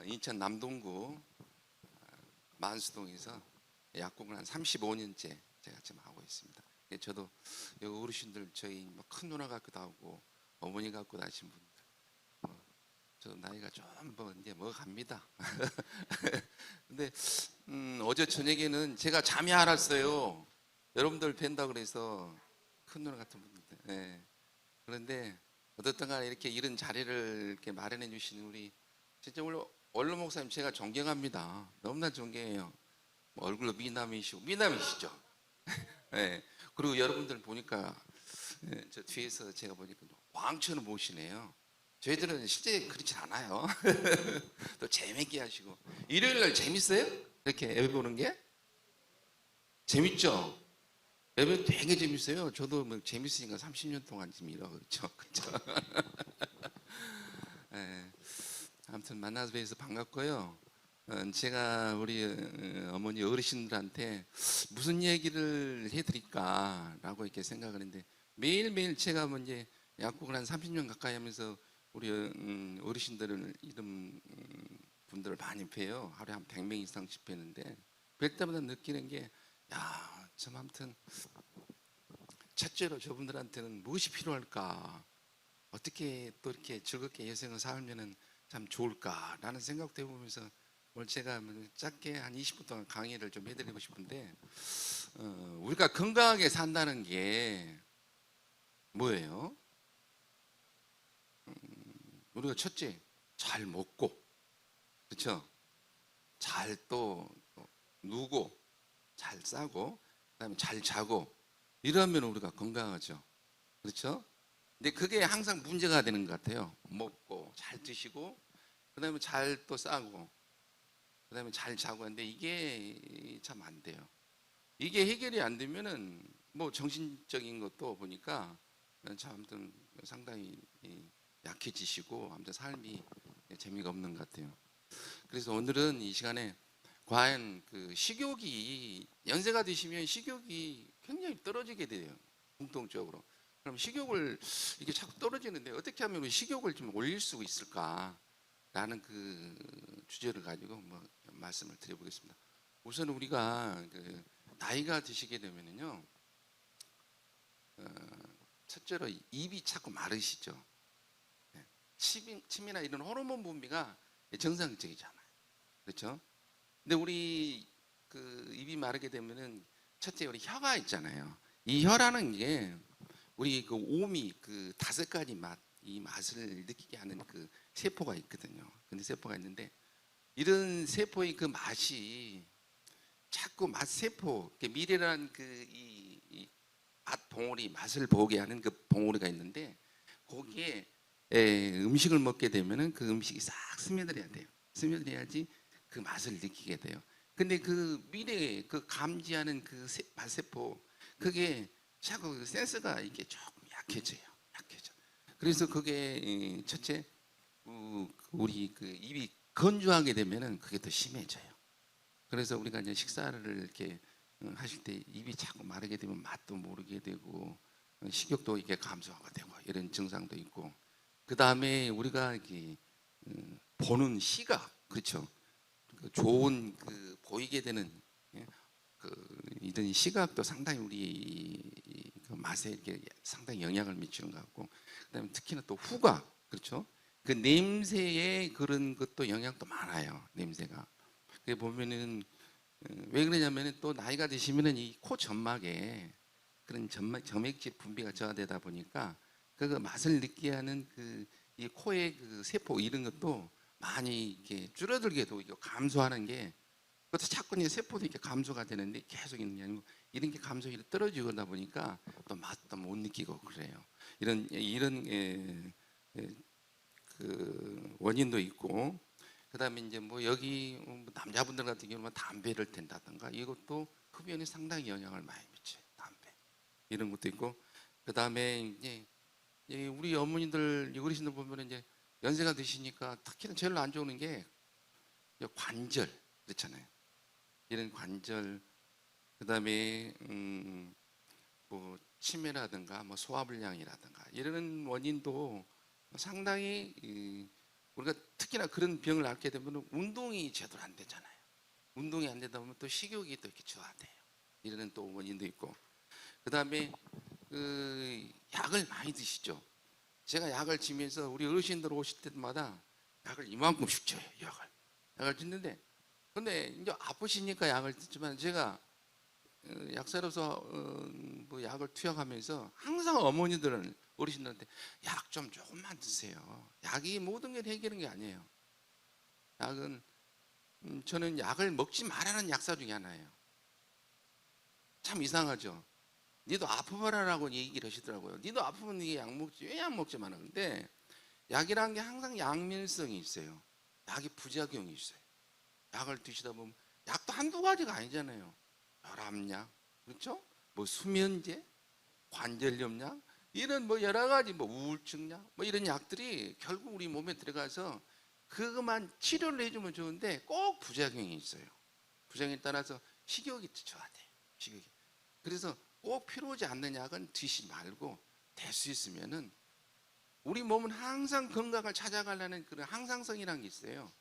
인천 남동구 만수동에서 약국을 한 35년째 제가 지금 하고 있습니다. 저도 여기 어르신들 저희 뭐 큰 누나 같기도 하고 어머니 같고 나신 분들 저 나이가 좀 뭐 이제 뭐 갑니다. 근데 어제 저녁에는 제가 잠이 안 왔어요. 여러분들 뵌다 그래서 큰 누나 같은 분들. 예. 그런데 어떻든 간에 이렇게 이런 자리를 이렇게 마련해 주시는 우리 진짜 우리 원로 목사님 제가 존경합니다. 너무나 존경해요. 뭐 얼굴로 미남이시죠. 예. 그리고 여러분들 보니까 저 뒤에서 제가 보니까 왕처럼 보시네요. 저희들은 실제 그렇진 않아요. 또 재밌게 하시고 일요일 날 재밌어요? 이렇게 예배 보는 게 재밌죠? 예배 되게 재밌어요. 저도 뭐 재밌으니까 30년 동안 지금 일하고 있죠. 그렇죠? 예. 아무튼 만나서 뵈서 반갑고요. 제가 우리 어머니 어르신들한테 무슨 얘기를 해드릴까라고 이렇게 생각을 했는데 매일매일 제가 뭐 이제 약국을 한 30년 가까이 하면서 우리 어르신들을 이런 분들을 많이 뵈요. 하루에 한 100명 이상씩 뵈는데 뵐 때마다 느끼는 게 야, 참 아무튼 첫째로 저분들한테는 무엇이 필요할까? 어떻게 또 이렇게 즐겁게 여생을 살면은 참 좋을까라는 생각도 해보면서 오늘 제가 짧게 한 20분 동안 강의를 좀 해드리고 싶은데 우리가 건강하게 산다는 게 뭐예요? 우리가 첫째 잘 먹고 그렇죠? 잘 또 누고 잘 싸고 그다음에 잘 자고 이러면 우리가 건강하죠. 그렇죠? 근데 그게 항상 문제가 되는 것 같아요. 먹고 잘 드시고 그다음에 잘 또 싸고 그다음에 잘 자고 하는데 이게 참 안 돼요. 이게 해결이 안 되면은 뭐 정신적인 것도 보니까 참 아무튼 상당히 약해지시고 아무튼 삶이 재미가 없는 것 같아요. 그래서 오늘은 이 시간에 과연 그 식욕이 연세가 드시면 식욕이 굉장히 떨어지게 돼요. 공통적으로. 그럼 식욕을 이게 자꾸 떨어지는데 어떻게 하면 우리 식욕을 좀 올릴 수 있을까라는 그 주제를 가지고 뭐 말씀을 드려보겠습니다. 우선 우리가 그 나이가 드시게 되면은요, 어, 첫째로 입이 자꾸 마르시죠. 네. 침이나 이런 호르몬 분비가 정상적이잖아요. 그렇죠? 근데 우리 그 입이 마르게 되면은 첫째 우리 혀가 있잖아요. 이 혀라는 게 우리 그 오미 그 5가지 맛, 이 맛을 느끼게 하는 그 세포가 있거든요. 근데 세포가 있는데 이런 세포의 그 맛이 자꾸 맛 세포, 미래라는 그이맛 봉오리 맛을 보게 하는 그 봉오리가 있는데 거기에 음식을 먹게 되면은 그 음식이 싹 스며들어야 돼요. 스며들어야지 그 맛을 느끼게 돼요. 근데 그 미래 그 감지하는 그 맛세포 그게 자꾸 그 센서가 이게 조금 약해져요. 약해져. 그래서 그게 첫째 우리 그 입이 건조하게 되면은 그게 더 심해져요. 그래서 우리가 이제 식사를 이렇게 하실 때 입이 자꾸 마르게 되면 맛도 모르게 되고 식욕도 이게 감소하게 되고 이런 증상도 있고 그 다음에 우리가 이렇게 보는 시각 그렇죠. 그 좋은 그 보이게 되는 예, 그 이런 시각도 상당히 우리 그 맛에 이렇게 상당히 영향을 미치는 것 같고 그다음에 특히나 또 후각 그렇죠. 그 냄새에 그런 것도 영향도 많아요. 냄새가. 그 보면은 왜 그러냐면은 또 나이가 드시면은 이 코 점막에 그런 점액질 분비가 저하되다 보니까 그 맛을 느끼게 하는 그 이 코의 그 세포 이런 것도 많이 이렇게 줄어들게도 이거 감소하는 게 그것도 자꾸 이 세포도 이렇게 감소가 되는데 계속 있는 게 아니고 이런 게 감소율이 떨어지다 보니까 또 맛도 못 느끼고 그래요. 이런 그 원인도 있고 그다음에 이제 뭐 여기 남자분들 같은 경우는 담배를 댄다든가 이것도 흡연에 상당히 영향을 많이 미쳐요. 담배 이런 것도 있고 그다음에 이제 우리 어머니들 어르신들 보면 이제 연세가 드시니까 특히나 제일 안 좋은 게 관절 그렇잖아요. 이런 관절 그다음에 뭐 치매라든가 뭐 소화불량이라든가 이런 원인도 상당히 우리가 특히나 그런 병을 앓게 되면 운동이 제대로 안 되잖아요. 운동이 안 되다 보면 또 식욕이 또 이렇게 저하돼요. 이런 또 원인도 있고. 그다음에 약을 많이 드시죠. 제가 약을 지면서 우리 어르신들 오실 때마다 약을 이만큼씩 줘요. 약을 짓는데, 근데 이제 아프시니까 약을 듣지만 제가 약사로서 뭐 약을 투약하면서 항상 어머니들은 어르신들한테 약 좀 조금만 드세요. 약이 모든 걸 해결하는 게 아니에요. 약은 저는 약을 먹지 말라는 약사 중에 하나예요. 참 이상하죠. 니도 아프봐라라고 얘기를 하시더라고요. 니도 아프면 이게 약 먹지 왜 약 먹지 마라. 근데 약이라는 게 항상 약민성이 있어요. 약이 부작용이 있어요. 약을 드시다 보면 약도 한두 가지가 아니잖아요. 혈압약, 그렇죠? 뭐 수면제, 관절염약, 이런 뭐 여러 가지 뭐 우울증약, 뭐 이런 약들이 결국 우리 몸에 들어가서 그것만 치료를 해주면 좋은데 꼭 부작용이 있어요. 부작용에 따라서 식욕이 저하돼요. 식욕이. 그래서 꼭 필요하지 않는 약은 드시지 말고 될 수 있으면은 우리 몸은 항상 건강을 찾아가려는 그런 항상성이라는 게 있어요.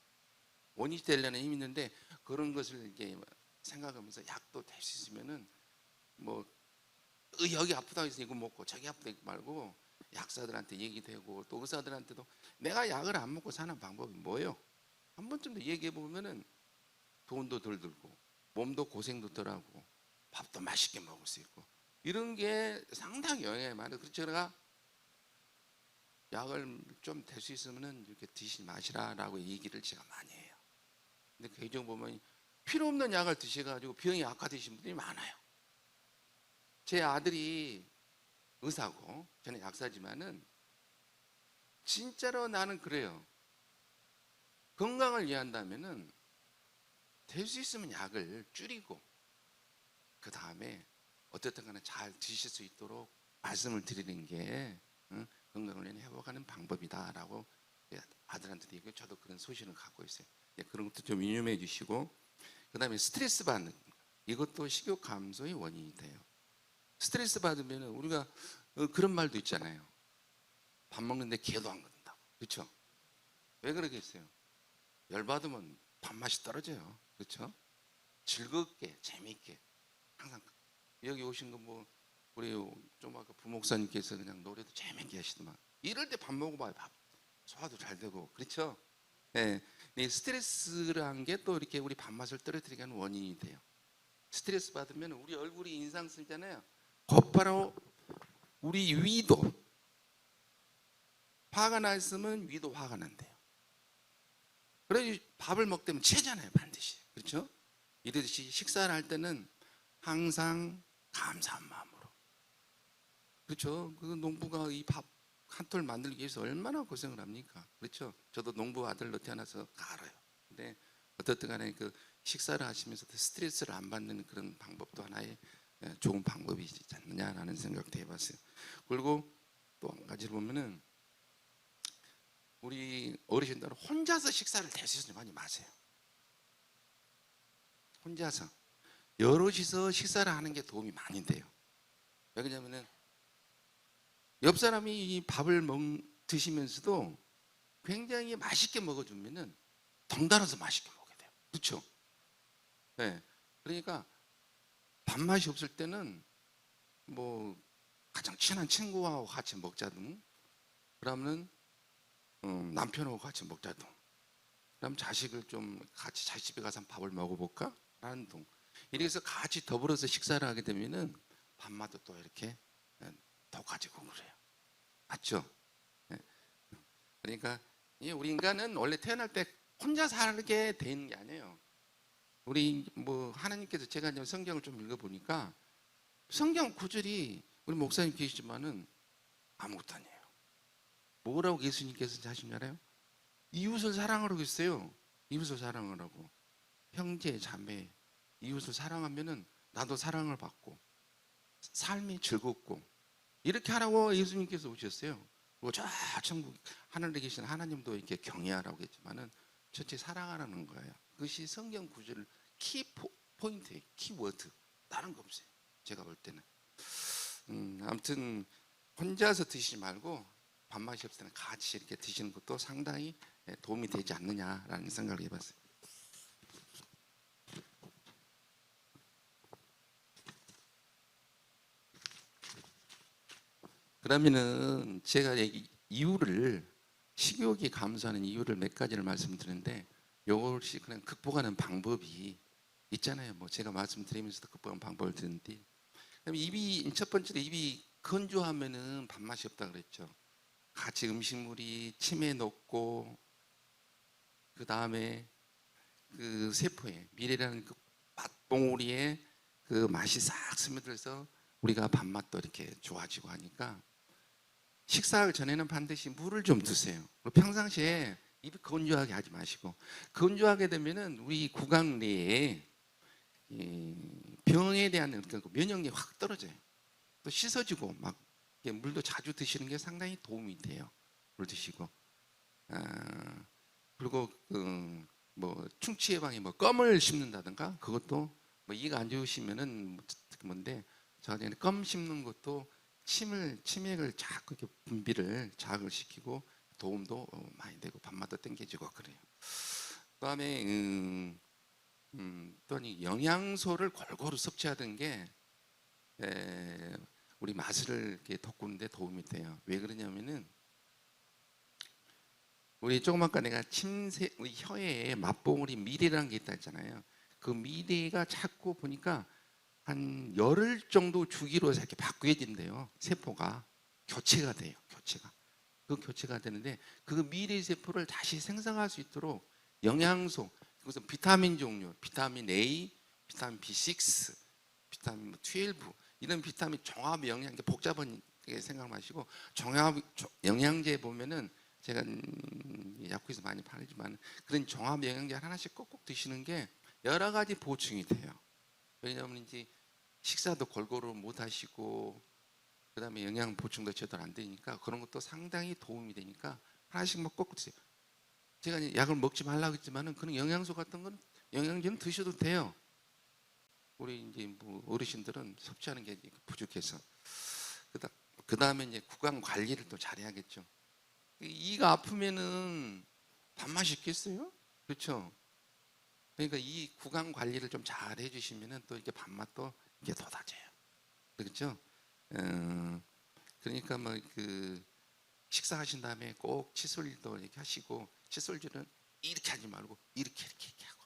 원인이 되려는 힘이 있는데 그런 것을 이렇게 생각하면서 약도 될 수 있으면은 뭐 여기 아프다고 해서 이거 먹고 저기 아프다 말고 약사들한테 얘기되고 또 의사들한테도 내가 약을 안 먹고 사는 방법이 뭐예요? 한 번쯤 더 얘기해 보면은 돈도 덜 들고 몸도 고생도 덜하고 밥도 맛있게 먹을 수 있고 이런 게 상당히 영향이 많아요. 그래서 제가 약을 좀 될 수 있으면은 이렇게 드시지 마시라라고 얘기를 제가 많이 해요. 근데 개인적으로 보면 필요 없는 약을 드셔가지고 병이 악화되신 분들이 많아요. 제 아들이 의사고 저는 약사지만은 진짜로 나는 그래요. 건강을 위한다면은 될 수 있으면 약을 줄이고 그 다음에 어쨌든 간에 잘 드실 수 있도록 말씀을 드리는 게 건강을 위해 회복하는 방법이다라고 아들한테도 얘기하고 저도 그런 소신을 갖고 있어요. 그런 것도 좀 유념해 주시고 그 다음에 스트레스 받는 이것도 식욕 감소의 원인이 돼요. 스트레스 받으면 우리가 그런 말도 있잖아요. 밥 먹는데 기회도 안 건다. 그렇죠? 왜 그러겠어요? 열받으면 밥맛이 떨어져요. 그렇죠? 즐겁게 재미있게 항상 여기 오신 거 뭐 우리 좀 아까 부목사님께서 그냥 노래도 재밌게 하시더만 이럴 때 밥 먹어봐요. 밥 소화도 잘 되고 그렇죠? 네, 스트레스라는 게 또 이렇게 우리 밥맛을 떨어뜨리게 하는 원인이 돼요. 스트레스 받으면 우리 얼굴이 인상 쓰잖아요. 곧바로 우리 위도 화가 나 있으면 위도 화가 난대요. 그래서 밥을 먹다면 체잖아요 반드시. 그렇죠? 이러듯이 식사를 할 때는 항상 감사한 마음으로. 그렇죠? 그 농부가 이 밥 한 톨 만들기 위해서 얼마나 고생을 합니까? 그렇죠? 저도 농부 아들로 태어나서 알아요. 근데 어떻든 간에 그 식사를 하시면서 스트레스를 안 받는 그런 방법도 하나의 좋은 방법이지 않느냐라는 생각도 해봤어요. 그리고 또 한 가지를 보면은 우리 어르신들은 혼자서 식사를 대수롭게 많이 마세요. 혼자서 여럿이서 식사를 하는 게 도움이 많이 돼요. 왜냐면은 옆 사람이 이 밥을 드시면서도 굉장히 맛있게 먹어주면은 덩달아서 맛있게 먹게 돼요. 그렇죠? 네. 그러니까 밥맛이 없을 때는 뭐 가장 친한 친구하고 같이 먹자든, 그러면은 남편하고 같이 먹자든, 그럼 자식을 좀 같이 자식 집에 가서 밥을 먹어볼까? 라는 둥. 이렇게 해서 같이 더불어서 식사를 하게 되면은 밥맛도 또 이렇게 더 가지고 그래요. 맞죠? 네. 그러니까 우리 인간은 원래 태어날 때 혼자 살게 되는 게 아니에요. 우리 뭐 하나님께서 제가 이제 성경을 좀 읽어보니까 성경 구절이 우리 목사님 계시지만은 아무것도 아니에요. 뭐라고 예수님께서 하신 줄 알아요? 이웃을 사랑하라고 했어요. 이웃을 사랑하라고. 형제, 자매, 이웃을 사랑하면은 나도 사랑을 받고 삶이 즐겁고 이렇게 하라고 예수님께서 오셨어요. 그리고 저 천국 하늘에 계신 하나님도 이렇게 경외하라고 했지만은 전체 사랑하라는 거예요. 그것이 성경 구절 키 포인트예요. 키워드. 다른 거 없어요. 제가 볼 때는. 아무튼 혼자서 드시지 말고 밥맛이 없을 때는 같이 이렇게 드시는 것도 상당히 도움이 되지 않느냐라는 생각을 해봤어요. 그러면은 제가 이유를 식욕이 감소하는 이유를 몇 가지를 말씀드리는데 이것이 그냥 극복하는 방법이 있잖아요. 뭐 제가 말씀드리면서도 극복하는 방법을 드렸는데 그럼 입이 첫 번째로 입이 건조하면은 밥맛이 없다 그랬죠. 같이 음식물이 침에 녹고 그 다음에 그 세포에 미래라는 그 맛봉우리에 그 맛이 싹 스며들어서 우리가 밥맛도 이렇게 좋아지고 하니까 식사하기 전에는 반드시 물을 좀 드세요. 평상시에 입이 건조하게 하지 마시고 건조하게 되면은 우리 구강 내에 병에 대한 그 면역력이 확 떨어져요. 또 씻어지고 막 물도 자주 드시는 게 상당히 도움이 돼요. 물 드시고 그리고 뭐 충치 예방에 뭐 껌을 씹는다든가 그것도 뭐 이가 안 좋으시면은 뭔데 저한테 껌 씹는 것도 치맥을 자꾸 이렇게 분비를 자극을 시키고 도움도 많이 되고 밥맛도 땡겨지고 그래요. 그다음에 또 영양소를 골고루 섭취하던 게 우리 맛을 이렇게 돋구는데 도움이 돼요. 왜 그러냐면은 우리 조금 아까 내가 우리 혀에 맛봉우리 미리라는 게 있다 했잖아요. 그 미리가 자꾸 보니까 한 열흘 정도 주기로 이렇게 바뀌어진대요. 세포가 교체가 돼요. 교체가 되는데 그 미리 세포를 다시 생성할 수 있도록 영양소, 그것은 비타민 종류, 비타민 A, 비타민 B6, 비타민 12 이런 비타민 종합 영양 복잡한 생각 마시고 종합 영양제 보면은 제가 약국에서 많이 팔지만 그런 종합 영양제 하나씩 꼭꼭 드시는 게 여러 가지 보충이 돼요. 왜냐하면 이제 식사도 골고루 못 하시고 그다음에 영양 보충도 제대로 안 되니까 그런 것도 상당히 도움이 되니까 하나씩 막 꼭 드세요. 제가 약을 먹지 말라고 했지만은 그런 영양소 같은 건 영양제는 드셔도 돼요. 우리 이제 뭐 어르신들은 섭취하는 게 부족해서 그 다음에 이제 구강 관리를 또 잘해야겠죠. 이가 아프면은 밥맛이 있겠어요? 그렇죠? 그러니까 이 구강 관리를 좀 잘 해주시면은 또 이렇게 밥맛도 이게 돋아져요. 그렇죠? 그러니까 뭐 그 식사하신 다음에 꼭 칫솔도 이렇게 하시고 칫솔질은 이렇게 하지 말고 이렇게 하고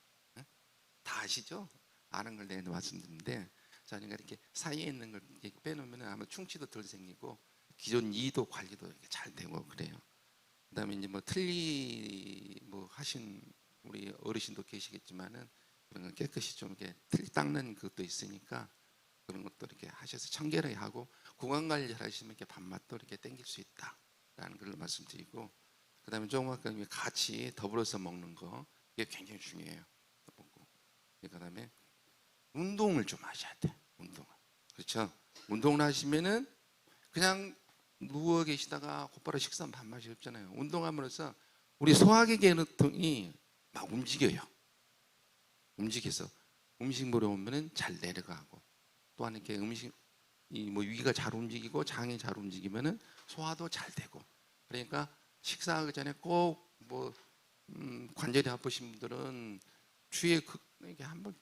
다 아시죠? 아는 걸 내가 말씀드리는데 자, 그러니까 이렇게 사이에 있는 걸 이렇게 빼놓으면 아마 충치도 덜 생기고 기존 이도 관리도 이렇게 잘 되고 그래요. 그다음에 이제 뭐 틀니 뭐 하신 우리 어르신도 계시겠지만은 그런 건 깨끗이 좀 이렇게 틀니 닦는 것도 있으니까 그런 것도 이렇게 하셔서 청결하게 하고 구강 관리 잘 하시면 이렇게 밥맛도 이렇게 땡길 수 있다라는 걸 말씀드리고 그다음에 조금 아까 같이 더불어서 먹는 거 이게 굉장히 중요해요. 그다음에 운동을 좀 하셔야 돼. 운동을. 그렇죠? 운동을 하시면은 그냥 누워 계시다가 곧바로 식사하면 밥맛이 없잖아요. 운동함으로써 우리 소화기 계통이 막 움직여서 음식물에 오면은 잘 내려가고 또한 이렇게 뭐 위가 잘 움직이고 장이 잘 움직이면은 소화도 잘 되고 그러니까 식사하기 전에 꼭 뭐 관절이 아프신 분들은 주위에 이게 한번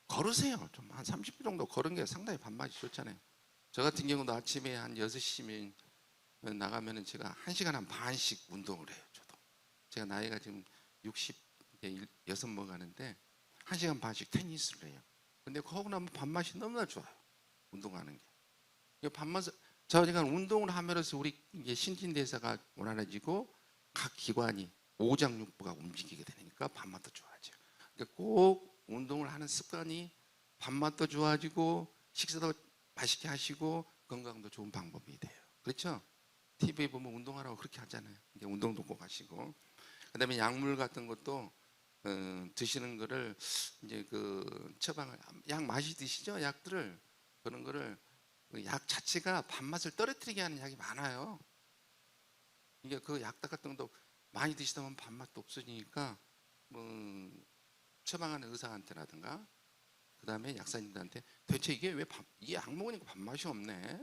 걸으세요. 좀 한 30분 정도 걸은 게 상당히 밥맛이 좋잖아요. 저 같은 경우도 아침에 한 6시면 나가면은 제가 1시간 한 반씩 운동을 해요. 저도. 제가 나이가 지금 66 먹어가는데 1시간 반씩 테니스를 해요. 근데 그러고 나면 밥맛이 너무나 좋아요. 운동하는 게. 밥맛을 제가 운동을 하면서 우리 이제 신진대사가 원활해지고 각 기관이 오장육부가 움직이게 되니까 밥맛도 좋아져요. 그러니까 꼭 운동을 하는 습관이 밥맛도 좋아지고 식사도 맛있게 하시고 건강도 좋은 방법이 돼요. 그렇죠? TV에 보면 운동하라고 그렇게 하잖아요. 이제 운동도 꼭 하시고 그다음에 약물 같은 것도 드시는 거를 이제 그 처방을 약 많이 드시죠? 약들을 그런 거를 약 자체가 밥맛을 떨어뜨리게 하는 약이 많아요. 이게 그 약 같은 것도 많이 드시다 보면 밥맛도 없어지니까 뭐 처방하는 의사한테라든가 그 다음에 약사님들한테 대체 이게 왜 이 약 먹으니까 밥맛이 없네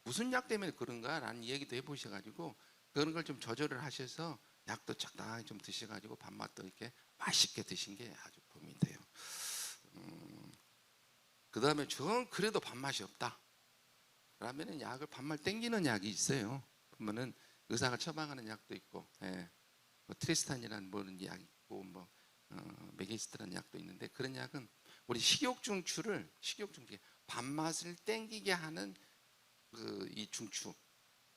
무슨 약 때문에 그런가 라는 얘기도 해보셔가지고 그런 걸 좀 조절을 하셔서 약도 적당히 좀 드셔가지고 밥맛도 이렇게 맛있게 드신 게 아주 도움이 돼요. 그 다음에 정 그래도 밥맛이 없다. 그러면은 약을 밥맛 땡기는 약이 있어요. 그러면은 의사가 처방하는 약도 있고, 예. 뭐 트리스탄이라는 뭐는 약 있고, 뭐 메기스트라는 약도 있는데 그런 약은 우리 식욕중추 밥맛을 땡기게 하는 그 이 중추,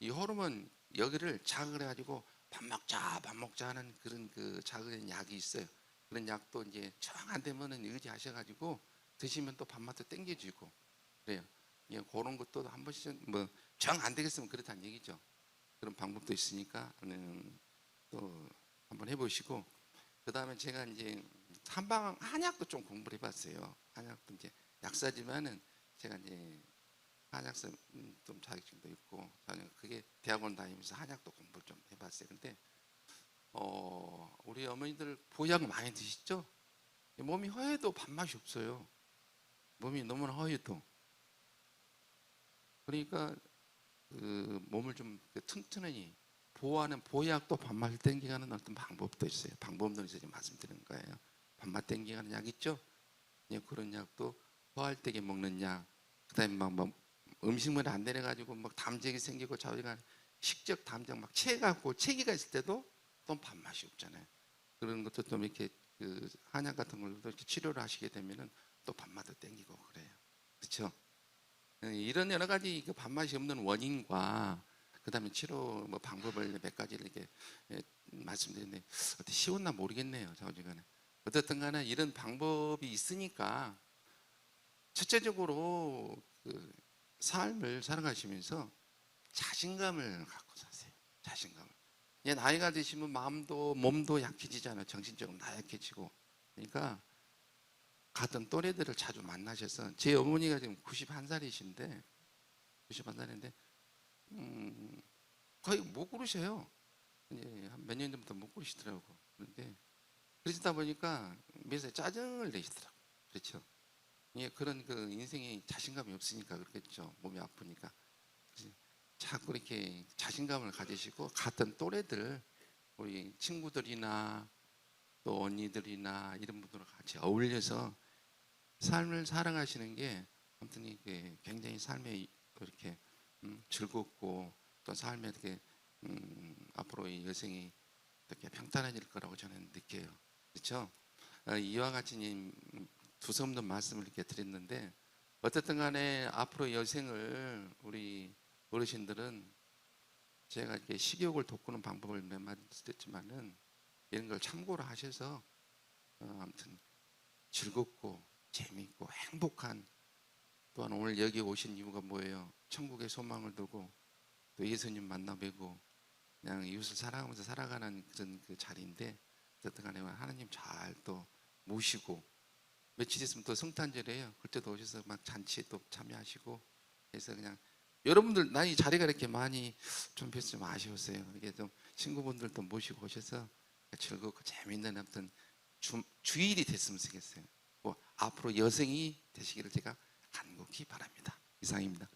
이 호르몬 여기를 자극을 해가지고 밥 먹자 하는 그런 그 자극의 약이 있어요. 그런 약도 이제 정 안 되면은 의지하셔가지고 드시면 또 밥맛도 땡겨지고 그래요. 예, 그런 것도 한 번씩 뭐 정 안 되겠으면 그렇다는 얘기죠. 그런 방법도 있으니까 또 한번 해보시고 그 다음에 제가 이제 한약도 좀 공부를 해봤어요. 한약도 이제 약사지만은 제가 이제 한약사 좀 자격증도 있고 저는 그게 대학원 다니면서 한약도 공부를 좀 해봤어요. 근데 우리 어머니들 보약 많이 드시죠? 몸이 허해도 밥맛이 없어요. 몸이 너무나 허해도 그러니까 그 몸을 좀 튼튼하니 보호하는 보약도 밥맛을 땡기게 하는 어떤 방법도 있어요. 방법론에서 지금 말씀드리는 거예요. 밥맛 땡기게 하는 약 있죠? 예, 그런 약도 토할 때에 먹는 약, 그다음에 막 음식물이 안 내려가지고 막 담쟁이 생기고 자기가 식적 담장 막 체해갖고 체기가 있을 때도 또 밥맛이 없잖아요. 그런 것도 좀 이렇게 그 한약 같은 걸로 이렇게 치료를 하시게 되면은 또 밥맛도 땡기고 그래요. 그렇죠? 이런 여러 가지 그 밥맛이 없는 원인과 그다음에 치료 뭐 방법을 몇 가지를 이렇게 말씀드렸는데 어떻게 쉬웠나 모르겠네요. 좌우지간에 어쨌든 간에 이런 방법이 있으니까 첫째적으로 그 삶을 살아가시면서 자신감을 갖고 사세요. 자신감을. 이제 나이가 드시면 마음도 몸도 약해지잖아요. 정신적으로 나약해지고. 그러니까 같은 또래들을 자주 만나셔서 제 어머니가 지금 91살이신데 91살인데 거의 못 걸으셔요. 이제 한 몇 년 전부터 못 걸으시더라고. 그런데 그러시다 보니까 매사에 짜증을 내시더라고. 그렇죠. 예, 그런 그 인생에 자신감이 없으니까 그렇겠죠. 몸이 아프니까. 그래서 자꾸 이렇게 자신감을 가지시고 같은 또래들 우리 친구들이나 또 언니들이나 이런 분들과 같이 어울려서 삶을 살아가시는 게 아무튼 이게 굉장히 삶에 이렇게 즐겁고 또 삶에 이렇게 앞으로 이 여생이 이렇게 평탄해질 거라고 저는 느껴요. 그렇죠? 이와 같이 두서없는 말씀을 이렇게 드렸는데 어쨌든 간에 앞으로 여생을 우리 어르신들은 제가 이렇게 식욕을 돋구는 방법을 몇 마디 드렸지만은 이런 걸 참고로 하셔서 아무튼 즐겁고 재미있고 행복한 또한 오늘 여기 오신 이유가 뭐예요? 천국의 소망을 두고 또 예수님 만나 뵈고 그냥 이웃을 사랑하면서 살아가는 그런 그 자리인데 어쨌든 간에 하나님 잘 또 모시고 며칠 있으면 또 성탄절이에요. 그때도 오셔서 막 잔치에 또 참여하시고 그래서 그냥 여러분들 나 이 자리가 이렇게 많이 좀 뵈서 좀 아쉬웠어요. 이게 좀 친구분들도 모시고 오셔서 즐겁고 재미있는 아무튼 주일이 됐으면 좋겠어요. 뭐 앞으로 여생이 되시기를 제가 간곡히 바랍니다. 이상입니다.